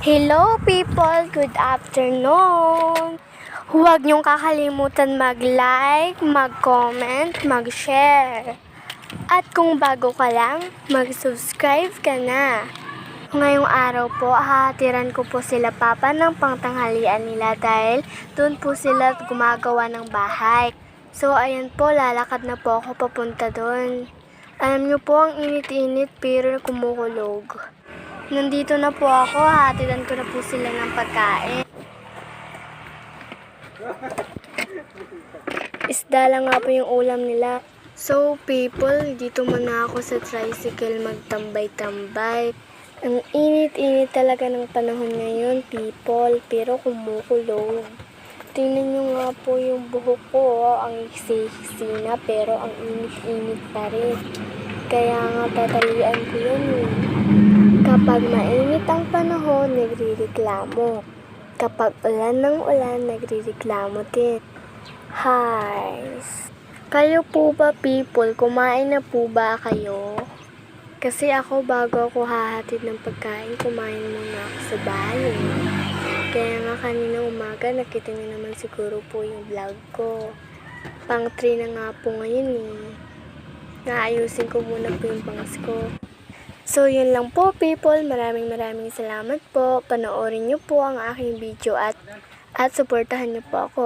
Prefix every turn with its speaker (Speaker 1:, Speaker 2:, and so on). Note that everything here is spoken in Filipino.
Speaker 1: Hello people! Good afternoon! Huwag niyong kakalimutan mag-like, mag-comment, mag-share. At kung bago ka lang, mag-subscribe ka na. Ngayong araw po, hahatiran ko po sila papa ng pangtanghalian nila dahil doon po sila gumagawa ng bahay. So ayan po, lalakad na po ako papunta doon. Alam niyo po, ang init-init pero kumukulog. Nandito na po ako, hatiran ko na po sila ng pagkain. Isda lang nga po yung ulam nila. So people, dito muna ako sa tricycle magtambay-tambay. Ang init-init talaga ng panahon ngayon, people, pero kumukulog. Tingnan nyo nga po yung buhok ko, ang iksi-iksi na, pero ang init-init pa rin. Kaya nga tatalian ko yun eh. Kapag mainit ang panahon, nagrireklamo. Kapag ulan ng ulan, nagrireklamo din. Hi! Kayo po ba people, kumain na po ba kayo? Kasi ako bago ako hahatid ng pagkain, kumain muna ako sa bahay. Kaya nga kanina umaga, nakita niyo naman siguro po yung vlog ko. Pang 3 na nga po ngayon eh. Naayusin ko muna po yung bangs ko. So, yun lang po people. Maraming salamat po. Panoorin niyo po ang aking video at suportahan niyo po ako.